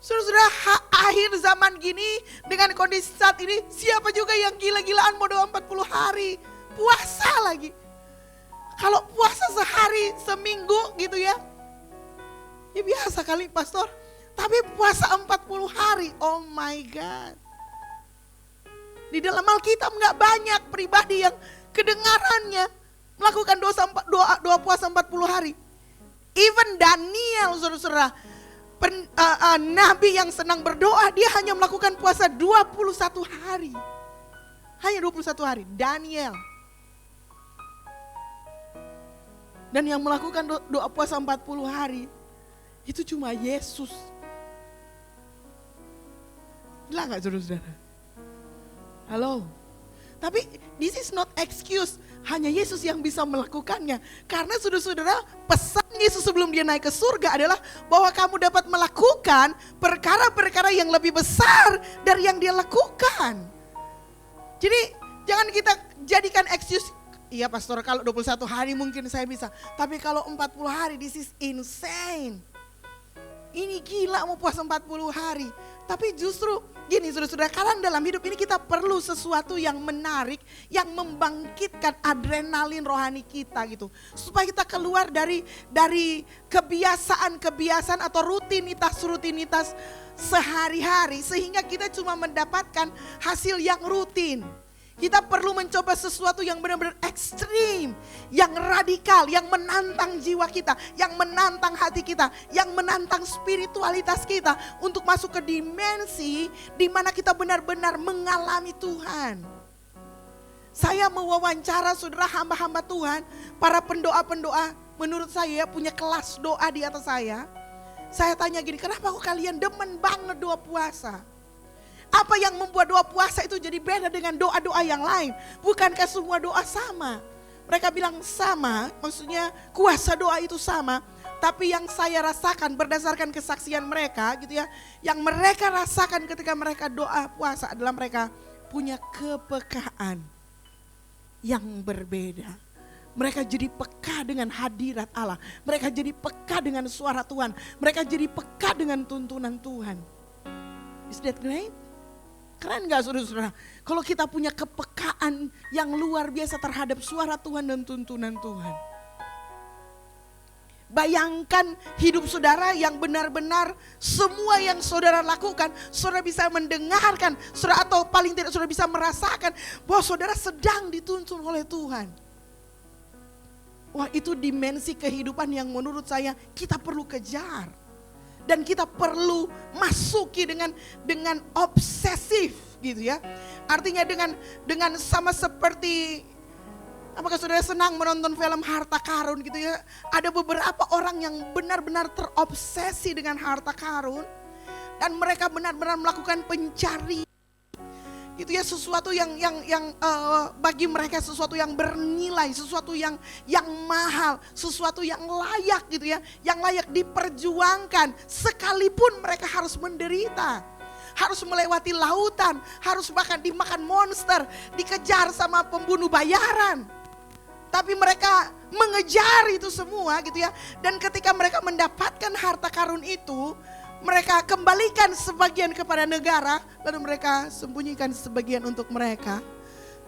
Saudara, akhir zaman gini dengan kondisi saat ini, siapa juga yang gila-gilaan mau doa 40 hari. Puasa lagi. Kalau puasa sehari, seminggu gitu ya. Ya biasa kali pastor. Tapi puasa 40 hari, oh my God. Di dalam Alkitab gak banyak pribadi yang kedengarannya melakukan doa puasa 40 hari. Even Daniel, saudara-saudara, nabi yang senang berdoa, dia hanya melakukan puasa 21 hari. Hanya 21 hari, Daniel. Dan yang melakukan doa puasa 40 hari, itu cuma Yesus. Gila gak saudara-saudara? Halo? Tapi this is not excuse, hanya Yesus yang bisa melakukannya. Karena saudara-saudara, pesan Yesus sebelum dia naik ke surga adalah bahwa kamu dapat melakukan perkara-perkara yang lebih besar dari yang dia lakukan. Jadi jangan kita jadikan excuse, iya pastor kalau 21 hari mungkin saya bisa. Tapi kalau 40 hari, this is insane. Ini gila mau puasa 40 hari. Tapi justru gini saudara-saudara, kadang dalam hidup ini kita perlu sesuatu yang menarik, yang membangkitkan adrenalin rohani kita gitu. Supaya kita keluar dari kebiasaan-kebiasaan atau rutinitas sehari-hari. Sehingga kita cuma mendapatkan hasil yang rutin. Kita perlu mencoba sesuatu yang benar-benar ekstrim, yang radikal, yang menantang jiwa kita, yang menantang hati kita, yang menantang spiritualitas kita untuk masuk ke dimensi di mana kita benar-benar mengalami Tuhan. Saya mewawancara saudara hamba-hamba Tuhan, para pendoa-pendoa, menurut saya punya kelas doa di atas saya. Saya tanya gini, kenapa kok kalian demen banget doa puasa? Apa yang membuat doa puasa itu jadi beda dengan doa-doa yang lain? Bukankah semua doa sama? Mereka bilang sama, maksudnya kuasa doa itu sama. Tapi yang saya rasakan berdasarkan kesaksian mereka gitu ya. Yang mereka rasakan ketika mereka doa puasa adalah mereka punya kepekaan yang berbeda. Mereka jadi peka dengan hadirat Allah. Mereka jadi peka dengan suara Tuhan. Mereka jadi peka dengan tuntunan Tuhan. Is that great? Keren gak saudara-saudara? Kalau kita punya kepekaan yang luar biasa terhadap suara Tuhan dan tuntunan Tuhan. Bayangkan hidup saudara yang benar-benar semua yang saudara lakukan, saudara bisa mendengarkan, saudara, atau paling tidak saudara bisa merasakan bahwa saudara sedang dituntun oleh Tuhan. Wah, itu dimensi kehidupan yang menurut saya kita perlu kejar. Dan kita perlu masuki dengan obsesif gitu ya. Artinya dengan sama seperti, apakah saudara senang menonton film harta karun gitu ya. Ada beberapa orang yang benar-benar terobsesi dengan harta karun. Dan mereka benar-benar melakukan pencarian. Itu ya, sesuatu yang bagi mereka sesuatu yang bernilai, sesuatu yang mahal, sesuatu yang layak gitu ya, yang layak diperjuangkan sekalipun mereka harus menderita, harus melewati lautan, harus bahkan dimakan monster, dikejar sama pembunuh bayaran. Tapi mereka mengejar itu semua gitu ya, dan ketika mereka mendapatkan harta karun itu, mereka kembalikan sebagian kepada negara, lalu mereka sembunyikan sebagian untuk mereka,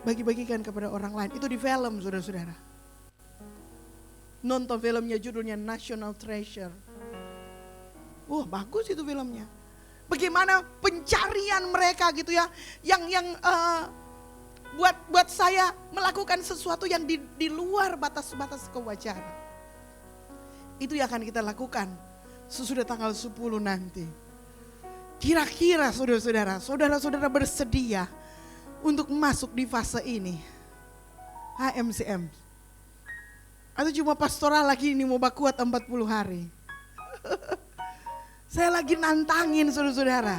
bagi-bagikan kepada orang lain. Itu di film, saudara-saudara. Nonton filmnya, judulnya National Treasure. Wah, bagus itu filmnya. Bagaimana pencarian mereka gitu ya, yang buat saya melakukan sesuatu yang di luar batas-batas kewajaran. Itu yang akan kita lakukan sesudah tanggal 10 nanti. Kira-kira saudara-saudara bersedia untuk masuk di fase ini? HMCM. Atau cuma pastoral lagi ini mau bakuat 40 hari? Saya lagi nantangin saudara-saudara.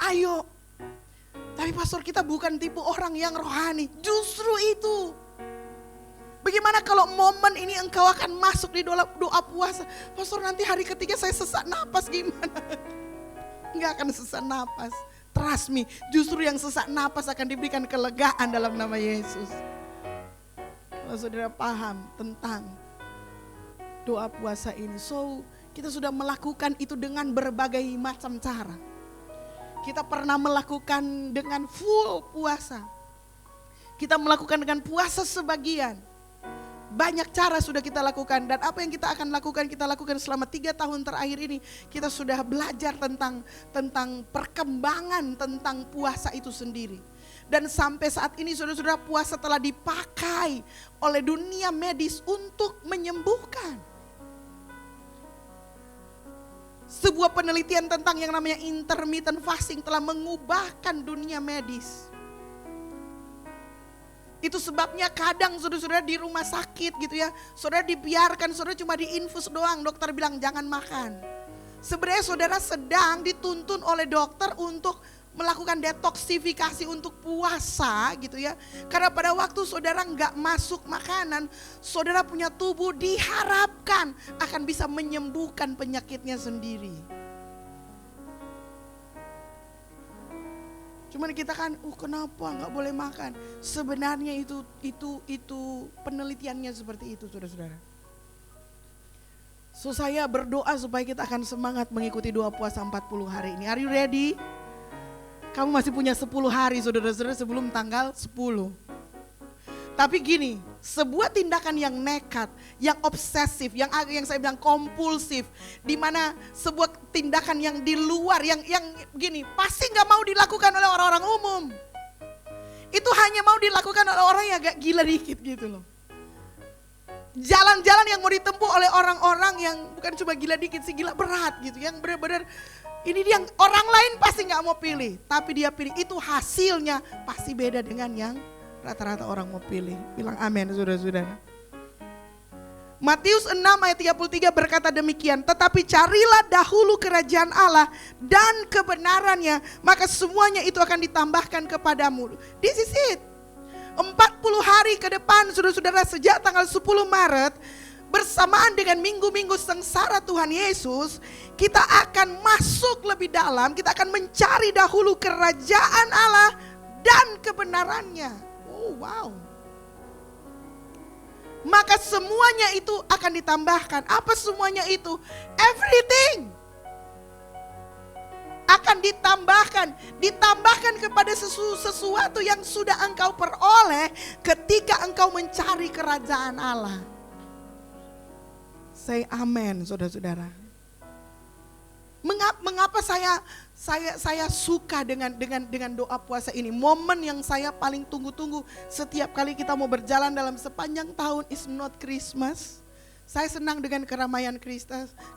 Ayo. Tapi pastor, kita bukan tipe orang yang rohani. Justru itu. Bagaimana kalau momen ini engkau akan masuk di doa puasa? Pastor, nanti hari ketiga saya sesak napas gimana? Enggak akan sesak napas. Trust me, justru yang sesak napas akan diberikan kelegaan dalam nama Yesus. Kalau saudara paham tentang doa puasa ini. So, Kita sudah melakukan itu dengan berbagai macam cara. Kita pernah melakukan dengan full puasa. Kita melakukan dengan puasa sebagian. Banyak cara sudah kita lakukan, dan apa yang kita akan lakukan, kita lakukan selama 3 tahun terakhir ini. Kita sudah belajar tentang perkembangan tentang puasa itu sendiri. Dan sampai saat ini saudara-saudara, puasa telah dipakai oleh dunia medis untuk menyembuhkan. Sebuah penelitian tentang yang namanya intermittent fasting telah mengubahkan dunia medis. Itu sebabnya kadang saudara-saudara di rumah sakit gitu ya, saudara dibiarkan, saudara cuma diinfus doang, dokter bilang jangan makan. Sebenarnya saudara sedang dituntun oleh dokter untuk melakukan detoksifikasi untuk puasa gitu ya. Karena pada waktu saudara nggak masuk makanan, saudara punya tubuh diharapkan akan bisa menyembuhkan penyakitnya sendiri. Cuman kita kan, kenapa nggak boleh makan? Sebenarnya itu penelitiannya seperti itu, saudara-saudara. So saya berdoa supaya kita akan semangat mengikuti doa puasa 40 hari ini. Are you ready? Kamu masih punya 10 hari saudara-saudara sebelum tanggal 10. Tapi gini, sebuah tindakan yang nekat, yang obsesif, yang saya bilang kompulsif, di mana sebuah tindakan yang di luar, yang gini, pasti nggak mau dilakukan oleh orang-orang umum. Itu hanya mau dilakukan oleh orang yang agak gila dikit gitu loh. Jalan-jalan yang mau ditempuh oleh orang-orang yang bukan cuma gila dikit sih, gila berat gitu, yang benar-benar ini dia, orang lain pasti nggak mau pilih, tapi dia pilih, itu hasilnya pasti beda dengan yang rata-rata orang mau pilih. Bilang amin saudara-saudara. Matius 6 ayat 33 berkata demikian, tetapi carilah dahulu kerajaan Allah dan kebenarannya, maka semuanya itu akan ditambahkan kepadamu. This is it. 40 hari ke depan saudara-saudara, sejak tanggal 10 Maret, bersamaan dengan minggu-minggu sengsara Tuhan Yesus, kita akan masuk lebih dalam, kita akan mencari dahulu kerajaan Allah dan kebenarannya. Oh wow. Maka semuanya itu akan ditambahkan. Apa semuanya itu? Everything akan ditambahkan kepada sesuatu yang sudah engkau peroleh ketika engkau mencari kerajaan Allah. Say amen saudara-saudara. Mengapa saya suka dengan doa puasa ini? Momen yang saya paling tunggu-tunggu setiap kali kita mau berjalan dalam sepanjang tahun is not Christmas. Saya senang dengan keramaian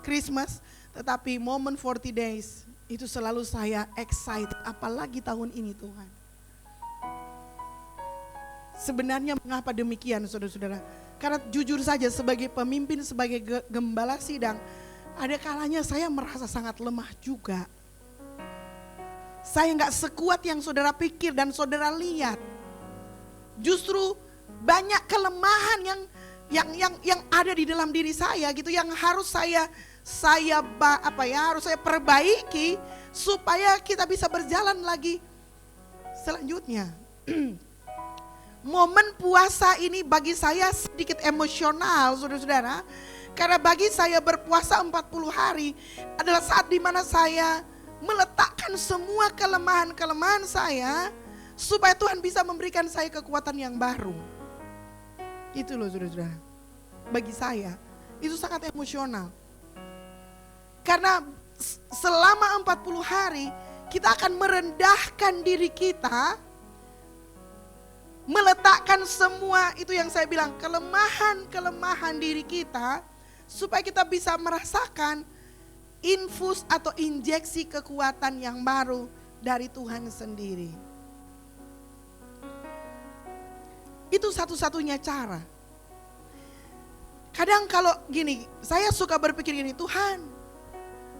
Christmas, tetapi momen 40 days itu selalu saya excited, apalagi tahun ini Tuhan. Sebenarnya mengapa demikian saudara-saudara? Karena jujur saja sebagai pemimpin, sebagai gembala sidang, ada kalanya saya merasa sangat lemah juga. Saya nggak sekuat yang saudara pikir dan saudara lihat. Justru banyak kelemahan yang ada di dalam diri saya gitu, yang harus saya perbaiki supaya kita bisa berjalan lagi selanjutnya. Momen puasa ini bagi saya sedikit emosional saudara-saudara. Karena bagi saya berpuasa 40 hari adalah saat dimana saya meletakkan semua kelemahan-kelemahan saya supaya Tuhan bisa memberikan saya kekuatan yang baru. Itu loh saudara-saudara. Bagi saya itu sangat emosional. Karena selama 40 hari kita akan merendahkan diri kita, meletakkan semua itu yang saya bilang kelemahan diri kita, supaya kita bisa merasakan infus atau injeksi kekuatan yang baru dari Tuhan sendiri. Itu satu-satunya cara. Kadang kalau gini, saya suka berpikir gini, Tuhan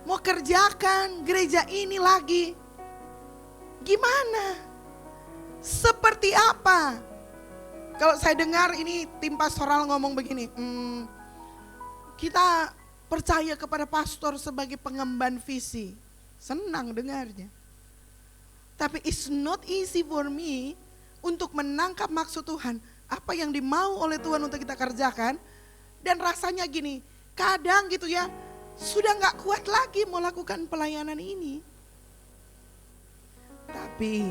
mau kerjakan gereja ini lagi, gimana? Seperti apa? Kalau saya dengar ini tim pastoral ngomong begini, kita percaya kepada pastor sebagai pengemban visi. Senang dengarnya. Tapi it's not easy for me untuk menangkap maksud Tuhan. Apa yang dimau oleh Tuhan untuk kita kerjakan. Dan rasanya gini, kadang gitu ya, sudah gak kuat lagi mau lakukan pelayanan ini. Tapi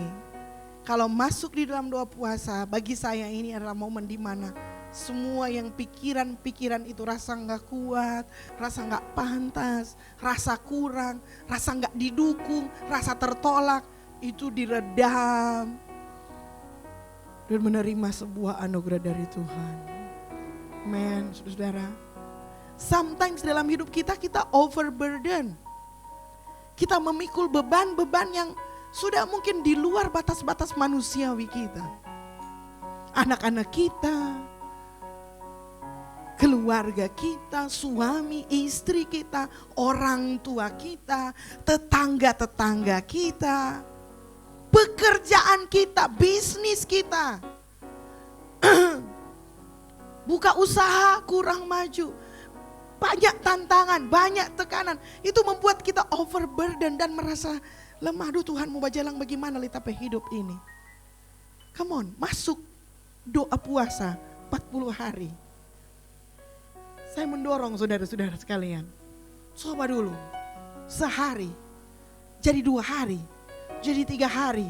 kalau masuk di dalam doa puasa, bagi saya ini adalah momen di mana semua yang pikiran-pikiran itu rasa gak kuat, rasa gak pantas, rasa kurang, rasa gak didukung, rasa tertolak, itu diredam dan menerima sebuah anugerah dari Tuhan. Amen, saudara. Sometimes dalam hidup kita overburden. Kita memikul beban-beban yang sudah mungkin di luar batas-batas manusiawi kita. Anak-anak kita, keluarga kita, suami, istri kita, orang tua kita, tetangga-tetangga kita, pekerjaan kita, bisnis kita. Buka usaha kurang maju. Banyak tantangan, banyak tekanan. Itu membuat kita overburden dan merasa lemah. Aduh Tuhan mau bajalang bagaimana litape hidup ini. Come on, masuk doa puasa 40 hari. Saya mendorong saudara-saudara sekalian. Coba dulu, sehari, jadi 2 hari, jadi 3 hari.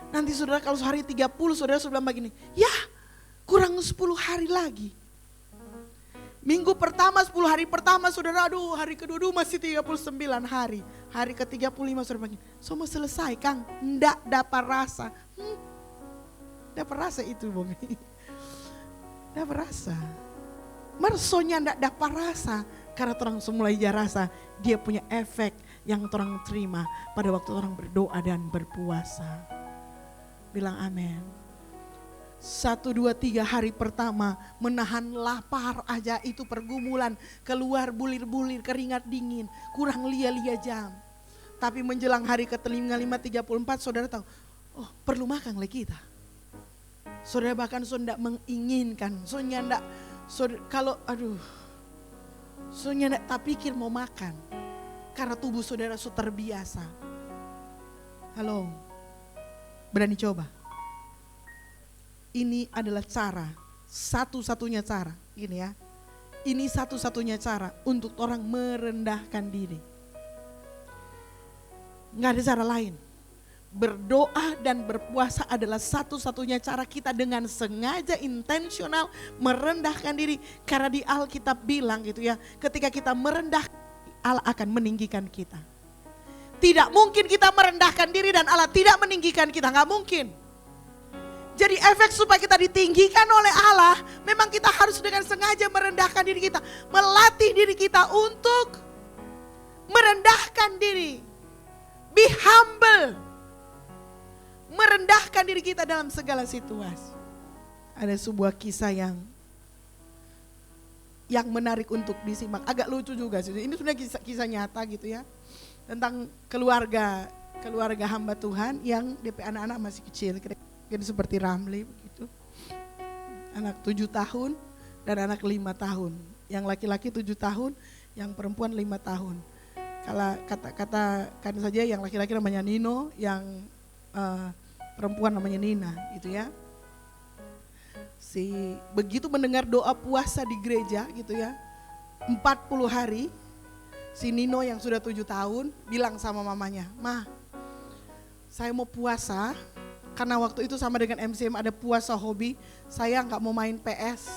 Nanti saudara kalau sehari 30, saudara bilang begini, ya kurang 10 hari lagi. Minggu pertama, 10 hari pertama saudara, aduh hari kedua masih 39 hari. Hari ke-35 saudara bilang, semua selesai Kang, ndak dapat rasa. Dapat rasa itu Bung. Dapat rasa. Mersonya ndak dapat rasa, karena orang semula aja rasa dia punya efek yang orang terima pada waktu orang berdoa dan berpuasa. Bilang amin. 1, 2, 3 hari pertama menahan lapar aja itu pergumulan. Keluar bulir-bulir, keringat dingin, kurang lia-lia jam. Tapi menjelang hari ke-5, 34 saudara tahu, oh perlu makan lagi kita. Saudara bahkan saudara menginginkan, saudara kalau saudara tak pikir mau makan. Karena tubuh saudara sudah terbiasa. Halo, berani coba? Ini adalah cara, satu-satunya cara, gini ya. Ini satu-satunya cara untuk orang merendahkan diri. Nggak ada cara lain. Berdoa dan berpuasa adalah satu-satunya cara kita dengan sengaja intensional merendahkan diri. Karena di Alkitab bilang gitu ya, ketika kita merendah, Allah akan meninggikan kita. Tidak mungkin kita merendahkan diri dan Allah tidak meninggikan kita, nggak mungkin. Jadi efek supaya kita ditinggikan oleh Allah, memang kita harus dengan sengaja merendahkan diri kita. Melatih diri kita untuk merendahkan diri. Be humble. Merendahkan diri kita dalam segala situasi. Ada sebuah kisah yang menarik untuk disimak. Agak lucu juga sih. Ini sudah kisah nyata gitu ya. Tentang keluarga hamba Tuhan yang DP anak-anak masih kecil. Jadi seperti Ramli begitu. Anak 7 tahun dan anak 5 tahun. Yang laki-laki 7 tahun, yang perempuan 5 tahun. Kalau katakan saja yang laki-laki namanya Nino, yang perempuan namanya Nina gitu ya. Begitu mendengar doa puasa di gereja gitu ya, 40 hari, si Nino yang sudah 7 tahun bilang sama mamanya, "Ma, saya mau puasa." Karena waktu itu sama dengan MCM ada puasa hobi, saya gak mau main PS.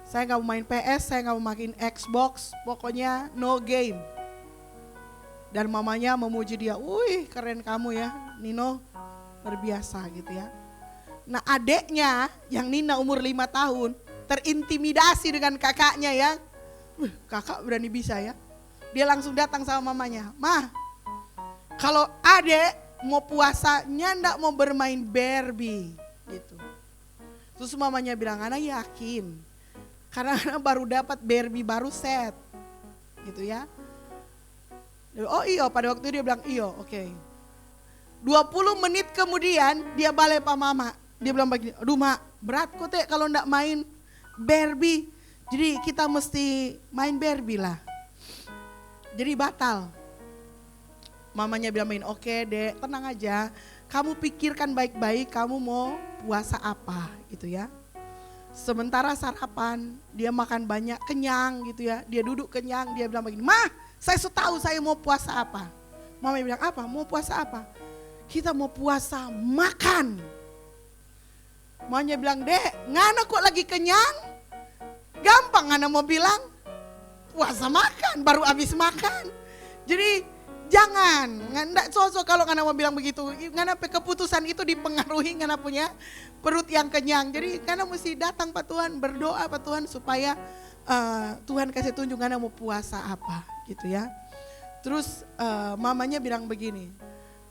Saya gak mau main PS, saya gak mau main Xbox, pokoknya no game. Dan mamanya memuji dia, "Wih keren kamu ya Nino, luar biasa gitu ya." Nah adeknya yang Nina umur 5 tahun terintimidasi dengan kakaknya ya. Kakak berani bisa ya. Dia langsung datang sama mamanya, "Ma, kalau adek mau puasanya ndak mau bermain Barbie gitu." Terus mamanya bilang, "Anak yakin, karena anak baru dapat Barbie baru set gitu ya." Oh iya, pada waktu itu dia bilang iya, oke. 20 menit kemudian dia balik pak mama. Dia bilang begini, "Aduh mak, berat kok teh kalau ndak main Barbie. Jadi kita mesti main Barbie lah." Jadi batal. Mamanya bilang, "Oke dek, tenang aja. Kamu pikirkan baik-baik kamu mau puasa apa gitu ya." Sementara sarapan, dia makan banyak, kenyang gitu ya. Dia duduk kenyang, dia bilang begini, "Ma, saya tahu saya mau puasa apa." Mama bilang, "Apa? Mau puasa apa?" "Kita mau puasa makan." Mamanya bilang, "Dek, ngana kok lagi kenyang? Gampang ngana mau bilang puasa makan, baru habis makan." Jadi jangan, nggak cocok kalau ngana mau bilang begitu. Ngana keputusan itu dipengaruhi ngana punya perut yang kenyang. Jadi ngana mesti datang Pak Tuhan, berdoa Pak Tuhan supaya Tuhan kasih tunjuk ngana mau puasa apa gitu ya. Terus mamanya bilang begini,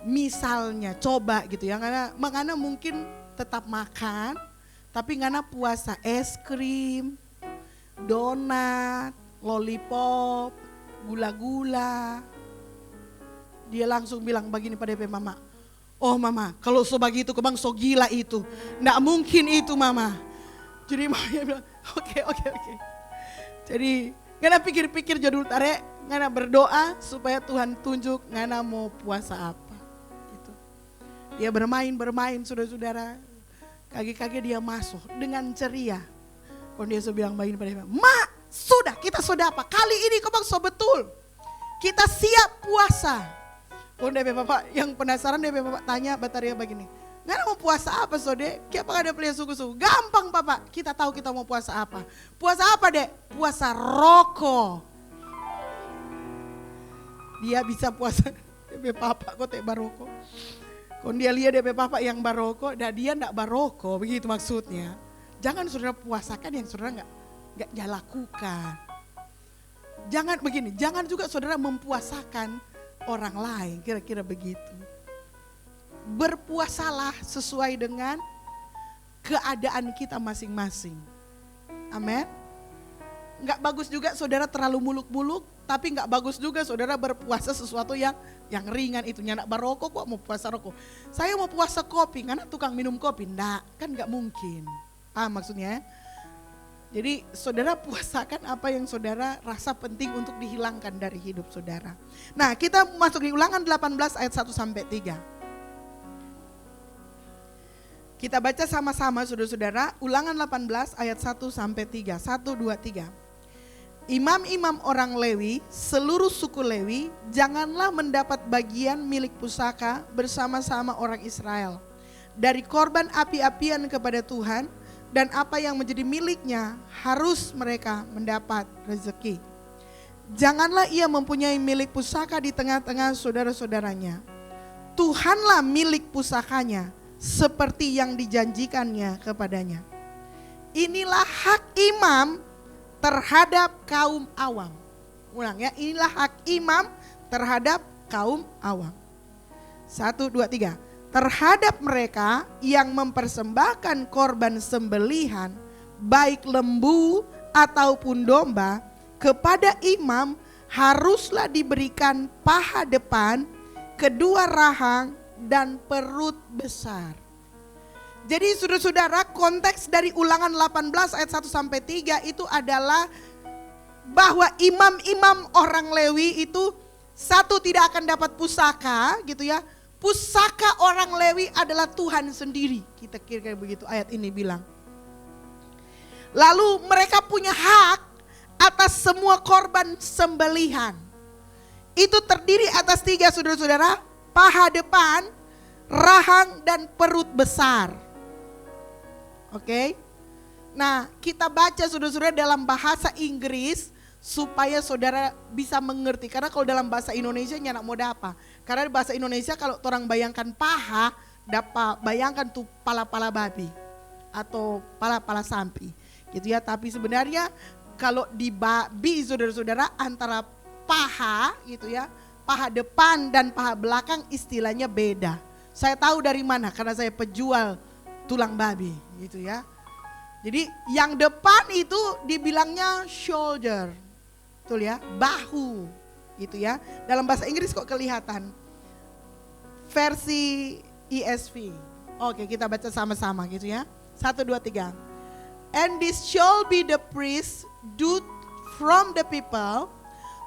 misalnya coba gitu ya, ngana mungkin tetap makan, tapi ngana puasa es krim, donat, lollipop, gula-gula. Dia langsung bilang begini pada Mama, "Oh Mama, kalau so begitu kebang so gila itu, nggak mungkin itu Mama." Jadi Mamanya bilang, oke. Jadi ngana pikir-pikir jadul tarik, ngana berdoa supaya Tuhan tunjuk ngana mau puasa apa. Gitu. Dia bermain saudara-saudara, kaki-kaki dia masuk dengan ceria. Kalau dia so bilang begini pada Mama, "Ma, sudah kita sudah apa? Kali ini kebang so betul, kita siap puasa." Oh DP Bapak yang penasaran, DP Bapak tanya Bataria begini, "Ngana mau puasa apa Sode? Kenapa ada pilihan suku-suku?" "Gampang Bapak, kita tahu kita mau puasa apa." "Puasa apa Dek?" "Puasa rokok." Dia bisa puasa DP Bapak kok tak baroko. Kalau dia lihat DP Bapak yang baroko, dan dia enggak baroko, begitu maksudnya. Jangan saudara puasakan yang saudara enggak lakukan. Jangan begini, jangan juga saudara mempuasakan orang lain, kira-kira begitu. Berpuasalah sesuai dengan keadaan kita masing-masing. Amin. Enggak bagus juga saudara terlalu muluk-muluk, tapi enggak bagus juga saudara berpuasa sesuatu yang ringan itu. Nyanak barokok kok mau puasa rokok. Saya mau puasa kopi, karena tukang minum kopi. Enggak, kan enggak mungkin. Paham maksudnya? Jadi saudara puasakan apa yang saudara rasa penting untuk dihilangkan dari hidup saudara. Nah, kita masuk di Ulangan 18 ayat 1 sampai 3. Kita baca sama-sama saudara-saudara, Ulangan 18 ayat 1 sampai 3. 1, 2, 3. "Imam-imam orang Lewi, seluruh suku Lewi, janganlah mendapat bagian milik pusaka bersama-sama orang Israel dari korban api-apian kepada Tuhan, dan apa yang menjadi miliknya harus mereka mendapat rezeki. Janganlah ia mempunyai milik pusaka di tengah-tengah saudara-saudaranya. Tuhanlah milik pusakanya seperti yang dijanjikannya kepadanya. Inilah hak imam terhadap kaum awam." Ulang ya, inilah hak imam terhadap kaum awam. 1, 2, 3. "Terhadap mereka yang mempersembahkan korban sembelihan, baik lembu ataupun domba, kepada imam haruslah diberikan paha depan, kedua rahang, dan perut besar." Jadi saudara-saudara, konteks dari Ulangan 18 ayat 1 sampai 3 itu adalah bahwa imam-imam orang Lewi itu satu tidak akan dapat pusaka gitu ya. Pusaka orang Lewi adalah Tuhan sendiri. Kita kira-kira begitu ayat ini bilang. Lalu mereka punya hak atas semua korban sembelihan. Itu terdiri atas 3 saudara-saudara, paha depan, rahang, dan perut besar. Oke. Nah, kita baca saudara-saudara dalam bahasa Inggris supaya saudara bisa mengerti. Karena kalau dalam bahasa Indonesia nyanak mau apa? Karena bahasa Indonesia kalau orang bayangkan paha, dapat bayangkan tuh pala-pala babi atau pala-pala sapi gitu ya. Tapi sebenarnya kalau di babi saudara-saudara antara paha gitu ya, paha depan dan paha belakang istilahnya beda. Saya tahu dari mana karena saya penjual tulang babi gitu ya. Jadi yang depan itu dibilangnya shoulder, betul ya, bahu gitu ya. Dalam bahasa Inggris kok kelihatan versi ESV. Oke, kita baca sama-sama gitu ya. 1, 2, 3. "And this shall be the priest due from the people,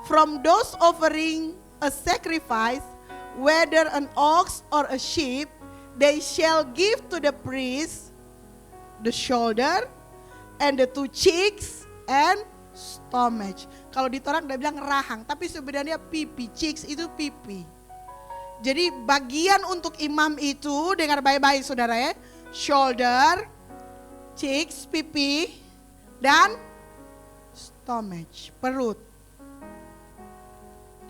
from those offering a sacrifice, whether an ox or a sheep, they shall give to the priest the shoulder, and the two cheeks and stomach. Kalau di Torah udah bilang rahang, tapi sebenarnya pipi, cheeks itu pipi. Jadi bagian untuk imam itu, dengar baik-baik saudara ya, shoulder, cheeks, pipi, dan stomach, perut.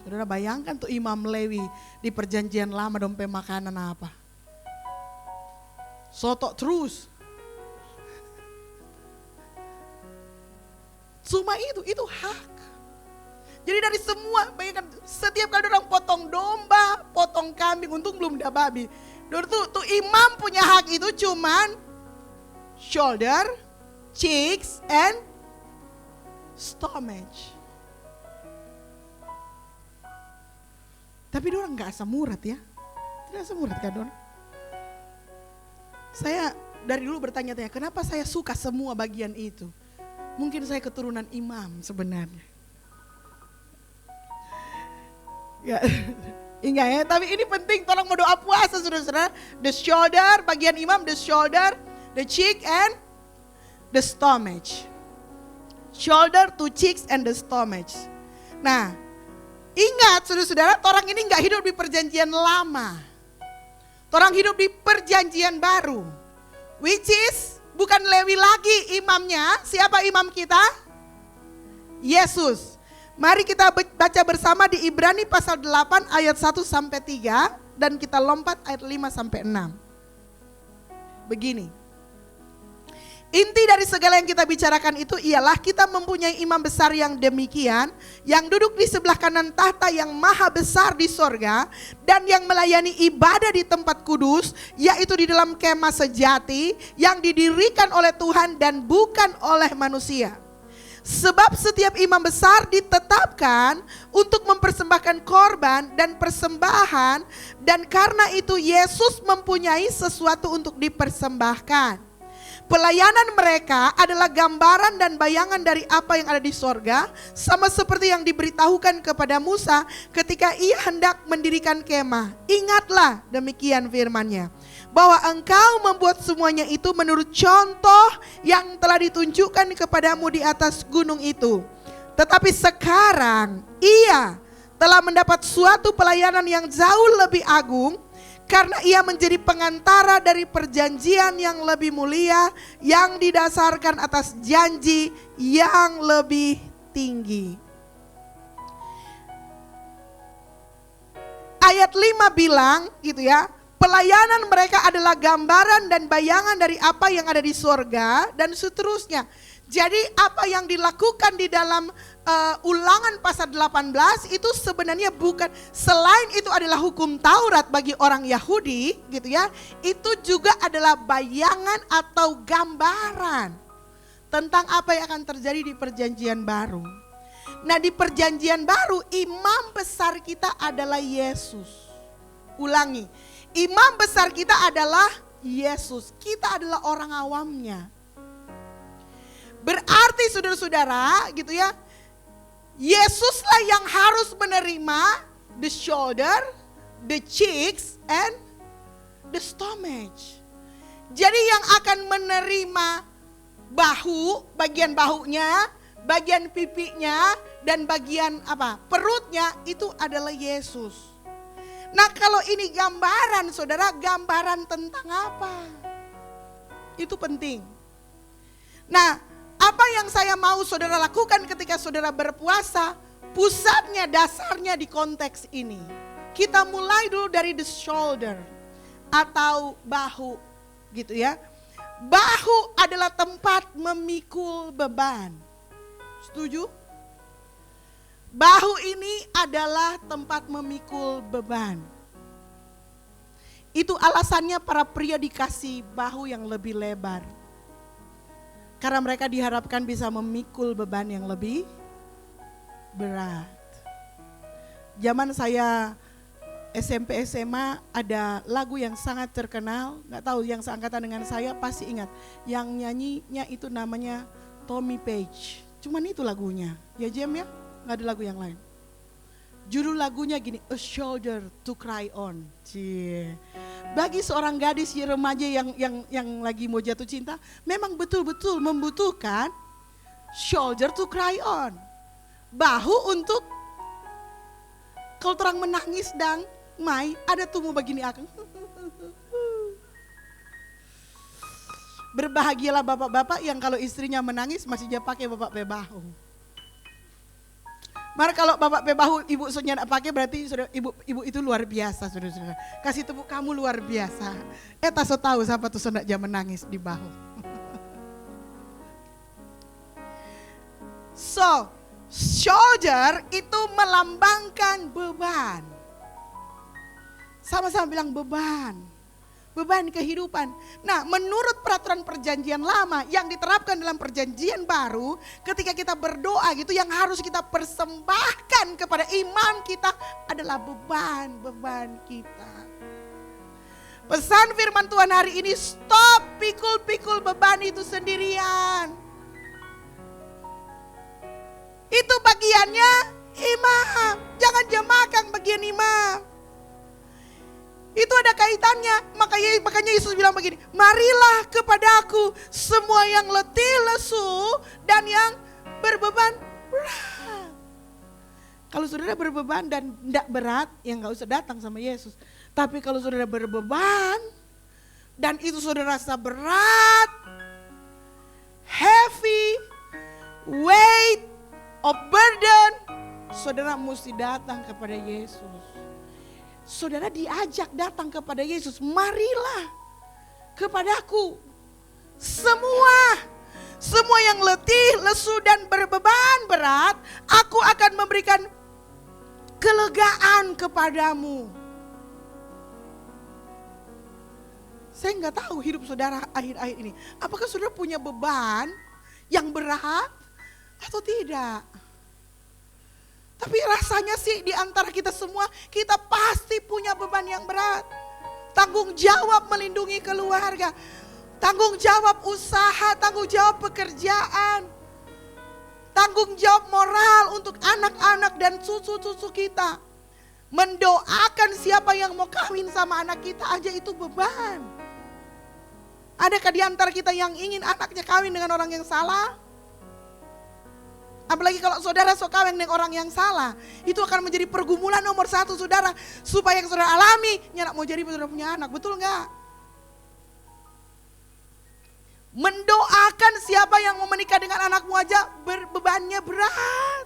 Saudara bayangkan tuh Imam Lewi di perjanjian lama dompet makanan apa? Soto terus. Cuma itu hak. Jadi dari semua, bayangkan setiap kali orang potong domba, potong kambing, untung belum ada babi. Tuh imam punya hak itu cuman shoulder, cheeks, and stomach. Tapi dorang gak asam urat ya. Tidak asam urat kan dorang. Saya dari dulu bertanya-tanya, kenapa saya suka semua bagian itu? Mungkin saya keturunan imam sebenarnya. Ya, enggak ya, tapi ini penting, tolong mau doa puasa saudara-saudara. The shoulder, bagian imam, the shoulder, the cheek and the stomach. Shoulder, two cheeks and the stomach. Nah, ingat saudara-saudara, orang ini enggak hidup di perjanjian lama. Orang hidup di perjanjian baru. Which is bukan Lewi lagi imamnya. Siapa imam kita? Yesus. Mari kita baca bersama di Ibrani pasal 8 ayat 1 sampai 3 dan kita lompat ayat 5 sampai 6. Begini. Inti dari segala yang kita bicarakan itu ialah kita mempunyai imam besar yang demikian, yang duduk di sebelah kanan tahta yang maha besar di sorga, dan yang melayani ibadah di tempat kudus, yaitu di dalam kemah sejati yang didirikan oleh Tuhan dan bukan oleh manusia. Sebab setiap imam besar ditetapkan untuk mempersembahkan korban dan persembahan, dan karena itu Yesus mempunyai sesuatu untuk dipersembahkan. Pelayanan mereka adalah gambaran dan bayangan dari apa yang ada di sorga, sama seperti yang diberitahukan kepada Musa ketika ia hendak mendirikan kemah. Ingatlah, demikian firman-Nya, bahwa engkau membuat semuanya itu menurut contoh yang telah ditunjukkan kepadamu di atas gunung itu. Tetapi sekarang ia telah mendapat suatu pelayanan yang jauh lebih agung, karena ia menjadi pengantara dari perjanjian yang lebih mulia, yang didasarkan atas janji yang lebih tinggi. Ayat 5 bilang gitu ya, pelayanan mereka adalah gambaran dan bayangan dari apa yang ada di sorga dan seterusnya. Jadi apa yang dilakukan di dalam Ulangan pasal 18 itu sebenarnya bukan, selain itu adalah hukum Taurat bagi orang Yahudi gitu ya, itu juga adalah bayangan atau gambaran tentang apa yang akan terjadi di perjanjian baru. Nah, di perjanjian baru imam besar kita adalah Yesus. Ulangi, imam besar kita adalah Yesus. Kita adalah orang awamnya. Berarti saudara-saudara gitu ya, Yesuslah yang harus menerima the shoulder, the cheeks, and the stomach. Jadi yang akan menerima bahu, bagian bahunya, bagian pipinya, dan bagian perutnya itu adalah Yesus. Nah, kalau ini gambaran saudara, gambaran tentang apa? Itu penting. Nah, apa yang saya mau saudara lakukan ketika saudara berpuasa, pusatnya, dasarnya di konteks ini. Kita mulai dulu dari the shoulder atau bahu gitu ya. Bahu adalah tempat memikul beban. Setuju? Bahu ini adalah tempat memikul beban. Itu alasannya para pria dikasih bahu yang lebih lebar. Karena mereka diharapkan bisa memikul beban yang lebih berat. Zaman saya SMP SMA ada lagu yang sangat terkenal, gak tahu yang seangkatan dengan saya pasti ingat. Yang nyanyinya itu namanya Tommy Page. Cuman itu lagunya, ya Jem ya, gak ada lagu yang lain. Judul lagunya gini, A Shoulder to Cry On. Cie. Bagi seorang gadis remaja yang lagi mau jatuh cinta, memang betul-betul membutuhkan shoulder to cry on. Bahu untuk kalau terang menangis dan ada tumu begini akan. Berbahagialah bapak-bapak yang kalau istrinya menangis masih dia pakai bapak pebahu. Maka kalau bapak pebahu ibu sunya tidak pakai berarti ibu itu luar biasa, saudara-saudara. Kasih tepuk kamu luar biasa. Tak tahu siapa tuh sudah dia menangis di bahu. So, shoulder itu melambangkan beban. Sama-sama bilang beban. Beban kehidupan. Nah, menurut peraturan perjanjian lama yang diterapkan dalam perjanjian baru, ketika kita berdoa gitu, yang harus kita persembahkan kepada imam kita adalah beban-beban kita. Pesan firman Tuhan hari ini, stop pikul-pikul beban itu sendirian. Itu bagiannya imam, jangan jamakan bagian imam. Itu ada kaitannya, makanya Yesus bilang begini, marilah kepadaku semua yang letih lesu dan yang berbeban berat. Kalau saudara berbeban dan tidak berat, ya nggak usah datang sama Yesus. Tapi kalau saudara berbeban dan itu saudara rasa berat, heavy, weight of burden, saudara mesti datang kepada Yesus. Saudara diajak datang kepada Yesus, marilah kepadaku semua yang letih, lesu dan berbeban berat, aku akan memberikan kelegaan kepadamu. Saya nggak tahu hidup saudara akhir-akhir ini, apakah saudara punya beban yang berat atau tidak? Tapi rasanya sih di antara kita semua, kita pasti punya beban yang berat. Tanggung jawab melindungi keluarga, tanggung jawab usaha, tanggung jawab pekerjaan, tanggung jawab moral untuk anak-anak dan cucu-cucu kita. Mendoakan siapa yang mau kawin sama anak kita aja itu beban. Adakah di antara kita yang ingin anaknya kawin dengan orang yang salah? Apalagi kalau saudara kawin dengan orang yang salah, itu akan menjadi pergumulan nomor 1 saudara. Supaya yang saudara alami, nyanak mau jadi saudara punya anak, betul enggak? Mendoakan siapa yang mau menikah dengan anakmu aja bebannya berat.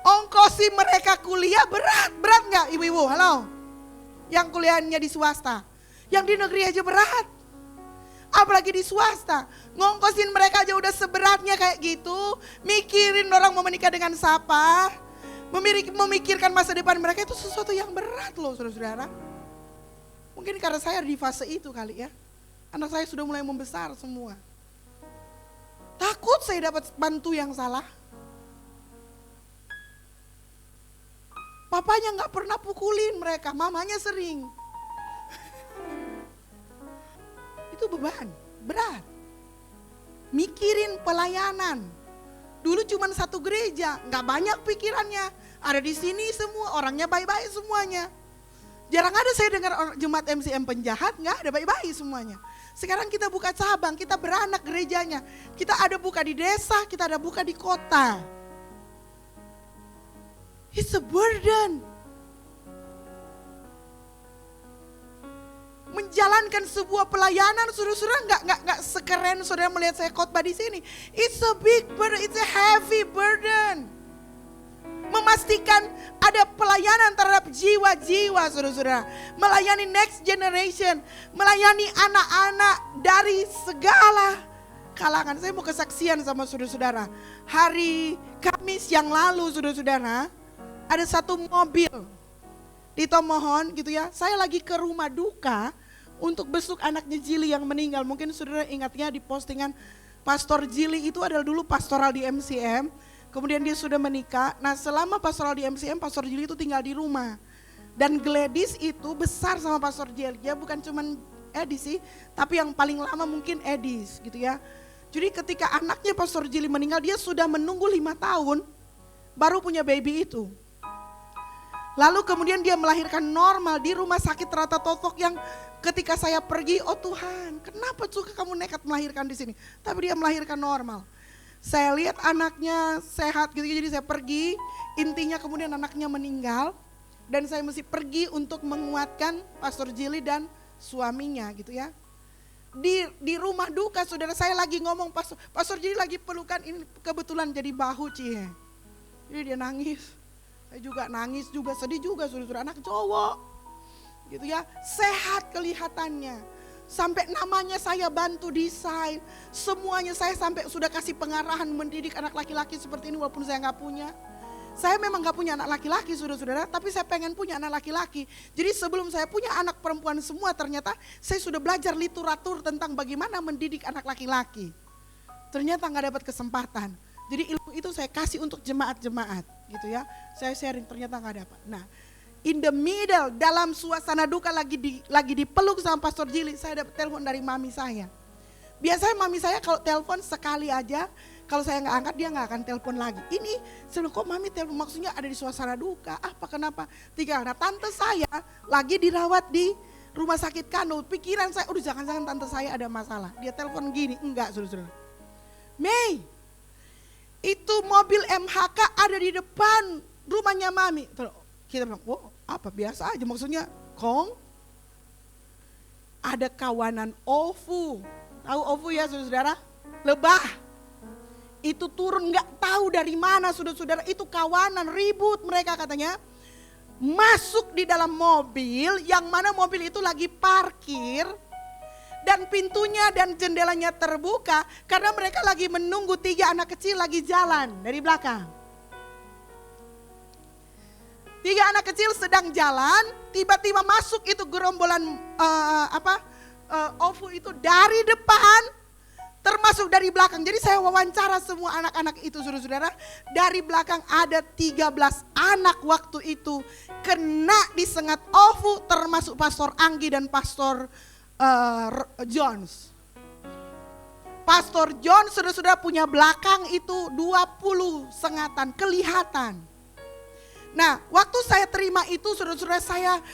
Ongkosi mereka kuliah berat enggak ibu-ibu? Halo? Yang kuliahnya di swasta, yang di negeri aja berat. Apalagi di swasta, ngongkosin mereka aja udah seberatnya kayak gitu. Mikirin orang mau menikah dengan siapa, memikirkan masa depan mereka itu sesuatu yang berat loh saudara-saudara. Mungkin karena saya di fase itu kali ya. Anak saya sudah mulai membesar semua. Takut saya dapat bantu yang salah. Papanya gak pernah pukulin mereka, mamanya sering. Itu beban, berat. Mikirin pelayanan. Dulu cuma satu gereja, gak banyak pikirannya. Ada di sini semua, orangnya baik-baik semuanya. Jarang ada saya dengar jemaat MCM penjahat, gak ada baik-baik semuanya. Sekarang kita buka cabang, kita beranak gerejanya. Kita ada buka di desa, kita ada buka di kota. It's a burden. Menjalankan sebuah pelayanan, saudara-saudara nggak sekeren saudara melihat saya khotbah di sini. It's a big burden, it's a heavy burden. Memastikan ada pelayanan terhadap jiwa-jiwa, saudara-saudara. Melayani next generation, melayani anak-anak dari segala kalangan. Saya mau kesaksian sama saudara-saudara. Hari Kamis yang lalu, saudara-saudara, ada satu mobil di Tomohon gitu ya. Saya lagi ke rumah duka untuk besuk anaknya Jili yang meninggal. Mungkin saudara ingatnya di postingan Pastor Jili itu adalah dulu pastoral di MCM. Kemudian dia sudah menikah. Nah selama pastoral di MCM, Pastor Jili itu tinggal di rumah. Dan Gladys itu besar sama Pastor Jili. Dia bukan cuman Edis sih, tapi yang paling lama mungkin Edis gitu ya. Jadi ketika anaknya Pastor Jili meninggal, dia sudah menunggu 5 tahun baru punya baby itu. Lalu kemudian dia melahirkan normal di rumah sakit Rata Totok yang ketika saya pergi, oh Tuhan, kenapa juga kamu nekat melahirkan di sini? Tapi dia melahirkan normal. Saya lihat anaknya sehat gitu, jadi saya pergi, intinya kemudian anaknya meninggal. Dan saya mesti pergi untuk menguatkan Pastor Jili dan suaminya gitu ya. Di rumah duka saudara, saya lagi ngomong, Pastor Jili lagi pelukan, ini kebetulan jadi bahu cie. Jadi dia nangis, saya juga nangis juga, sedih juga saudara, anak cowok gitu ya. Sehat kelihatannya, sampai namanya saya bantu desain, semuanya saya sampai sudah kasih pengarahan mendidik anak laki-laki seperti ini walaupun saya gak punya. Saya memang gak punya anak laki-laki saudara-saudara, tapi saya pengen punya anak laki-laki. Jadi sebelum saya punya anak perempuan semua, ternyata saya sudah belajar literatur tentang bagaimana mendidik anak laki-laki. Ternyata gak dapat kesempatan. Jadi ilmu itu saya kasih untuk jemaat-jemaat gitu ya. Saya sharing, ternyata gak dapat. Nah, in the middle, dalam suasana duka lagi dipeluk sama Pastor Jili, saya dapat telepon dari mami saya. Biasanya mami saya kalau telepon sekali aja, kalau saya nggak angkat dia nggak akan telepon lagi. Ini sebelum kok mami telepon, maksudnya ada di suasana duka. Apa kenapa? Karena tante saya lagi dirawat di rumah sakit Kano. Pikiran saya, udah jangan-jangan tante saya ada masalah. Dia telepon gini, enggak saudara-saudara. Mei, itu mobil MHK ada di depan rumahnya mami. Kita bilang, oh apa biasa aja, maksudnya Kong. Ada kawanan OVU. Tahu OVU ya saudara-saudara? Lebah. Itu turun gak tahu dari mana saudara-saudara, itu kawanan ribut mereka katanya. Masuk di dalam mobil, yang mana mobil itu lagi parkir. Dan pintunya dan jendelanya terbuka karena mereka lagi menunggu 3 anak kecil lagi jalan dari belakang. 3 anak kecil sedang jalan, tiba-tiba masuk itu gerombolan OVU itu dari depan, termasuk dari belakang. Jadi saya wawancara semua anak-anak itu saudara-saudara. Dari belakang ada 13 anak waktu itu kena disengat OVU, termasuk Pastor Anggi dan Pastor Jones. Pastor John saudara-saudara punya belakang itu 20 sengatan kelihatan. Nah waktu saya terima itu saudara-saudara, saya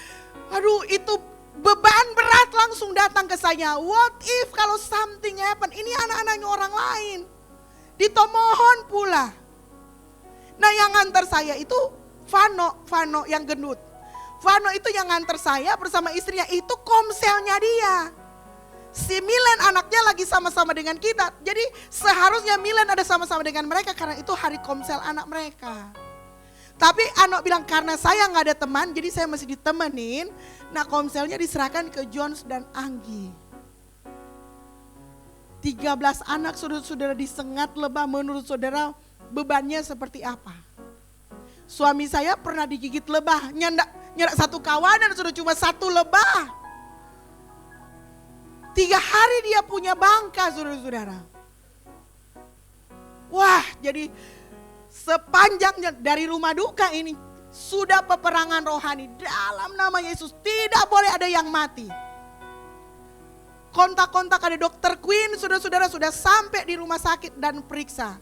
aduh itu beban berat langsung datang ke saya. What if kalau something happen? Ini anak-anaknya orang lain. Di Tomohon pula. Nah yang ngantar saya itu Vano yang gendut. Vano itu yang ngantar saya bersama istrinya, itu komselnya dia. Si Milen anaknya lagi sama-sama dengan kita. Jadi seharusnya Milen ada sama-sama dengan mereka karena itu hari komsel anak mereka. Tapi Anok bilang karena saya gak ada teman jadi saya masih ditemenin. Nah komselnya diserahkan ke Jones dan Anggi. 13 anak saudara-saudara disengat lebah, menurut saudara bebannya seperti apa? Suami saya pernah digigit lebah, nyendak 1 kawanan sudah cuma 1 lebah. 3 hari dia punya bangka saudara-saudara. Wah jadi sepanjangnya dari rumah duka ini sudah peperangan rohani dalam nama Yesus. Tidak boleh ada yang mati. Kontak-kontak ada Dokter Queen, saudara-saudara sudah sampai di rumah sakit dan periksa.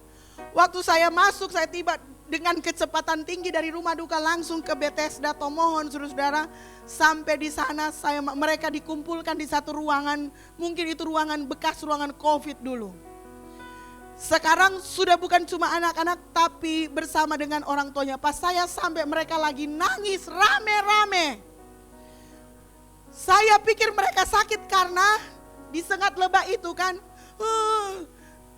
Waktu saya masuk, saya tiba dengan kecepatan tinggi dari rumah duka langsung ke Bethesda Tomohon, saudara-saudara. Sampai di sana mereka dikumpulkan di satu ruangan, mungkin itu ruangan bekas ruangan COVID dulu. Sekarang sudah bukan cuma anak-anak tapi bersama dengan orang tuanya. Pas saya sampai mereka lagi nangis rame-rame. Saya pikir mereka sakit karena disengat lebah itu kan.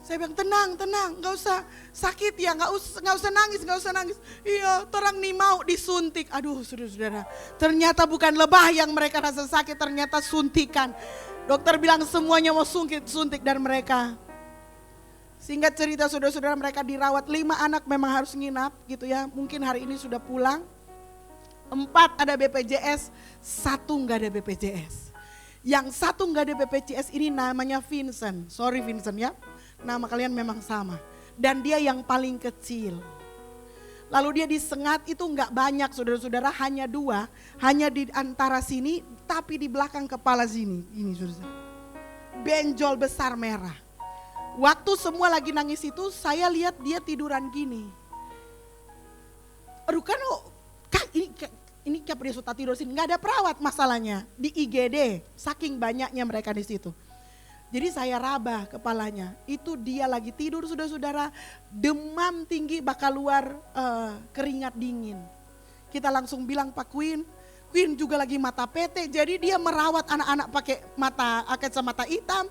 Saya bilang tenang, gak usah sakit ya, gak usah nangis. Iya, terang nih mau disuntik. Aduh saudara-saudara, ternyata bukan lebah yang mereka rasa sakit, ternyata suntikan. Dokter bilang semuanya mau suntik dan mereka. Singkat cerita saudara-saudara, mereka dirawat 5 anak memang harus nginap gitu ya. Mungkin hari ini sudah pulang. 4 ada BPJS, 1 gak ada BPJS. Yang 1 gak ada BPJS ini namanya Vincent. Sorry Vincent ya, nama kalian memang sama. Dan dia yang paling kecil. Lalu dia disengat itu gak banyak saudara-saudara, hanya 2. Hanya di antara sini tapi di belakang kepala sini. Ini saudara, benjol besar merah. Waktu semua lagi nangis itu saya lihat dia tiduran gini. Aduh kan ini siap dia sudah tidur sini. Nggak ada perawat masalahnya di IGD, saking banyaknya mereka di situ. Jadi saya raba kepalanya, itu dia lagi tidur saudara-saudara, demam tinggi bakal keluar keringat dingin. Kita langsung bilang Pak Queen juga lagi mata PT, jadi dia merawat anak-anak pakai kacamata hitam.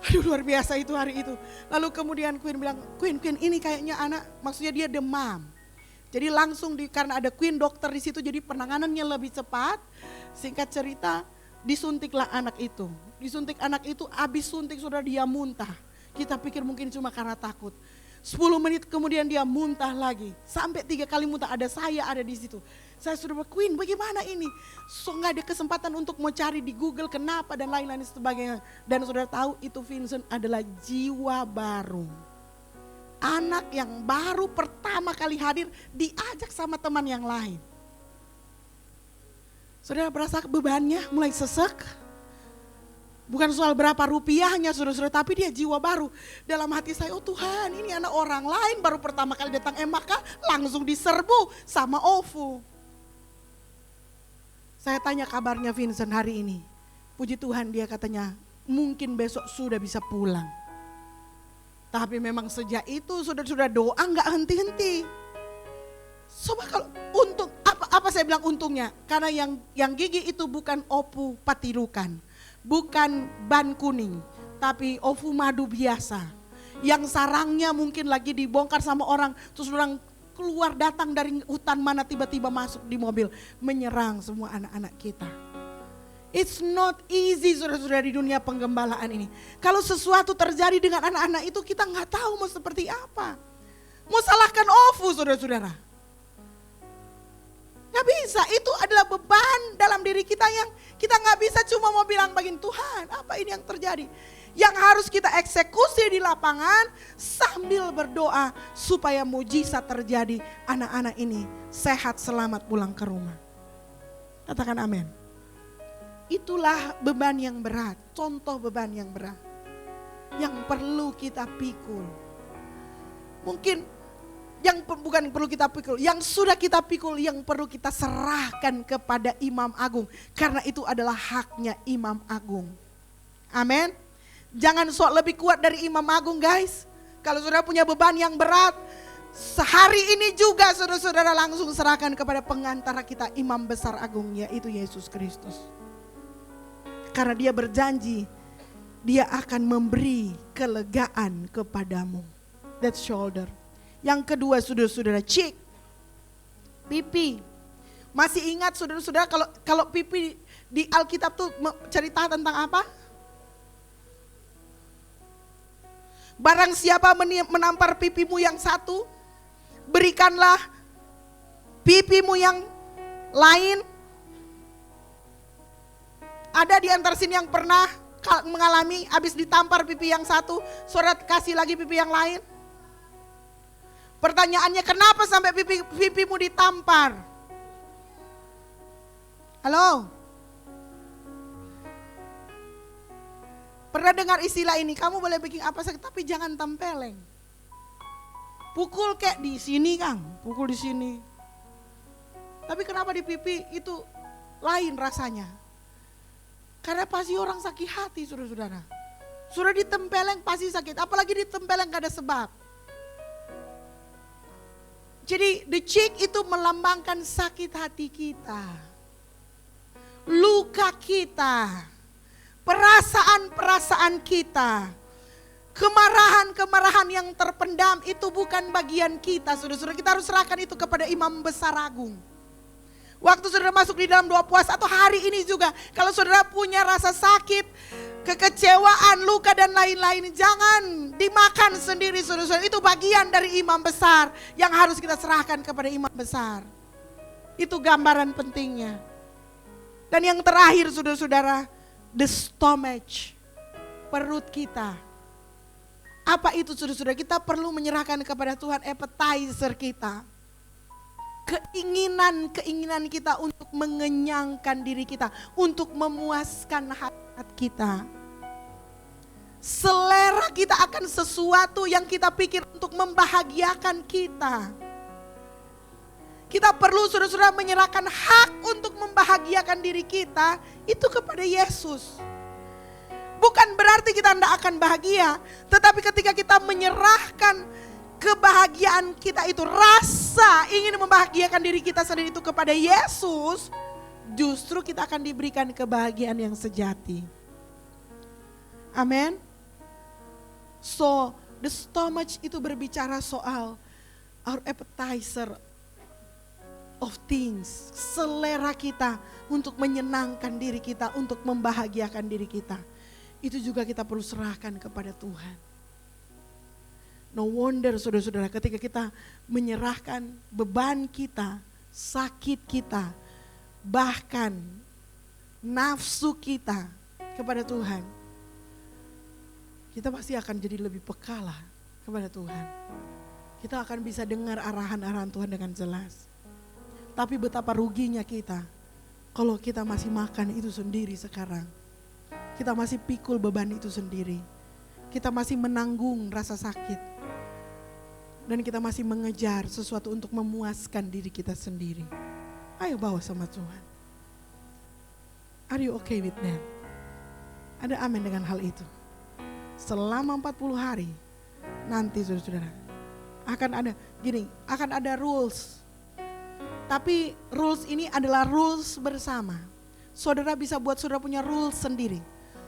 Aduh luar biasa itu hari itu. Lalu kemudian Queen bilang, Queen ini kayaknya anak, maksudnya dia demam. Jadi langsung karena ada Queen dokter di situ, jadi penanganannya lebih cepat. Singkat cerita, disuntiklah anak itu. Disuntik anak itu, habis suntik sudah dia muntah. Kita pikir mungkin cuma karena takut. 10 menit kemudian dia muntah lagi. Sampai 3 kali muntah, saya ada di situ. Saya sudah bilang, Queen bagaimana ini? So nggak ada kesempatan untuk mau cari di Google kenapa dan lain-lain sebagainya. Dan saudara tahu itu Vincent adalah jiwa baru. Anak yang baru pertama kali hadir diajak sama teman yang lain. Saudara berasa bebannya mulai sesek. Bukan soal berapa rupiahnya saudara-saudara, tapi dia jiwa baru. Dalam hati saya, oh Tuhan ini anak orang lain baru pertama kali datang MK langsung diserbu sama OVO. Saya tanya kabarnya Vincent hari ini. Puji Tuhan dia katanya mungkin besok sudah bisa pulang. Tapi memang sejak itu sudah doa nggak henti-henti. Coba kalau untung, apa saya bilang untungnya? Karena yang gigi itu bukan opu patirukan, bukan ban kuning, tapi opu madu biasa. Yang sarangnya mungkin lagi dibongkar sama orang, terus orang keluar datang dari hutan mana tiba-tiba masuk di mobil, menyerang semua anak-anak kita. It's not easy saudara-saudara di dunia penggembalaan ini. Kalau sesuatu terjadi dengan anak-anak itu kita nggak tahu mau seperti apa. Mau salahkan OVO saudara-saudara. Nggak bisa, itu adalah beban dalam diri kita yang kita nggak bisa cuma mau bilang bagin Tuhan apa ini yang terjadi. Yang harus kita eksekusi di lapangan sambil berdoa supaya mujizat terjadi, anak-anak ini sehat selamat pulang ke rumah. Katakan amin. Itulah beban yang berat, contoh beban yang berat. Yang perlu kita pikul. Mungkin yang bukan perlu kita pikul, yang sudah kita pikul, yang perlu kita serahkan kepada Imam Agung. Karena itu adalah haknya Imam Agung. Amin. Jangan sok lebih kuat dari Imam Agung guys. Kalau saudara punya beban yang berat, sehari ini juga saudara-saudara langsung serahkan kepada pengantara kita Imam Besar Agung, yaitu Yesus Kristus. Karena dia berjanji, dia akan memberi kelegaan kepadamu. That shoulder. Yang kedua saudara-saudara, cheek. Pipi. Masih ingat saudara-saudara kalau pipi di Alkitab tuh cerita tentang apa? Barang siapa menampar pipimu yang satu, berikanlah pipimu yang lain. Ada di antara sini yang pernah mengalami habis ditampar pipi yang satu, saudara kasih lagi pipi yang lain? Pertanyaannya kenapa sampai pipimu ditampar? Halo? Pernah dengar istilah ini, kamu boleh bikin apa saja tapi jangan tempeleng. Pukul kayak di sini Kang, pukul di sini. Tapi kenapa di pipi itu lain rasanya? Karena pasti orang sakit hati saudara-saudara. Sudah ditempeleng pasti sakit, apalagi ditempeleng gak ada sebab. Jadi the cheek itu melambangkan sakit hati kita. Luka kita. Perasaan-perasaan kita. Kemarahan-kemarahan yang terpendam itu bukan bagian kita saudara-saudara. Kita harus serahkan itu kepada Imam Besar Agung. Waktu saudara masuk di dalam doa puasa atau hari ini juga. Kalau saudara punya rasa sakit, kekecewaan, luka dan lain-lain. Jangan dimakan sendiri saudara-saudara. Itu bagian dari Imam Besar yang harus kita serahkan kepada Imam Besar. Itu gambaran pentingnya. Dan yang terakhir saudara-saudara, the stomach, perut kita. Apa itu saudara-saudara? Kita perlu menyerahkan kepada Tuhan appetizer kita. Keinginan kita untuk mengenyangkan diri kita, untuk memuaskan hati kita. Selera kita akan sesuatu yang kita pikir untuk membahagiakan kita. Kita perlu saudara-saudara menyerahkan hak untuk membahagiakan diri kita itu kepada Yesus. Bukan berarti kita tidak akan bahagia, tetapi ketika kita menyerahkan kebahagiaan kita itu, rasa ingin membahagiakan diri kita sendiri itu kepada Yesus, justru kita akan diberikan kebahagiaan yang sejati. Amin. So, the stomach itu berbicara soal our appetizer of things, selera kita untuk menyenangkan diri kita, untuk membahagiakan diri kita. Itu juga kita perlu serahkan kepada Tuhan. No wonder saudara-saudara ketika kita menyerahkan beban kita, sakit kita, bahkan nafsu kita kepada Tuhan, kita pasti akan jadi lebih peka lah kepada Tuhan. Kita akan bisa dengar arahan-arahan Tuhan dengan jelas. Tapi betapa ruginya kita kalau kita masih makan itu sendiri sekarang. Kita masih pikul beban itu sendiri. Kita masih menanggung rasa sakit. Dan kita masih mengejar sesuatu untuk memuaskan diri kita sendiri. Ayo bawa sama Tuhan. Are you okay with that? Ada amin dengan hal itu. Selama 40 hari nanti saudara-saudara akan ada rules. Tapi rules ini adalah rules bersama. Saudara bisa buat saudara punya rules sendiri.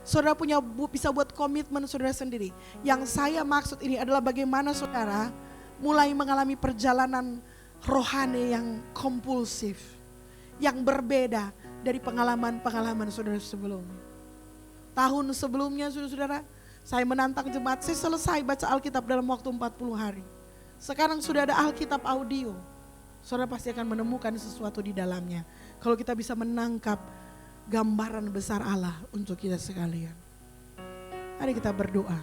Saudara bisa buat komitmen saudara sendiri. Yang saya maksud ini adalah bagaimana saudara mulai mengalami perjalanan rohani yang kompulsif. Yang berbeda dari pengalaman-pengalaman saudara sebelumnya. Tahun sebelumnya saudara-saudara, saya menantang jemaat, saya selesai baca Alkitab dalam waktu 40 hari. Sekarang sudah ada Alkitab audio. Saudara pasti akan menemukan sesuatu di dalamnya. Kalau kita bisa menangkap gambaran besar Allah untuk kita sekalian. Mari kita berdoa.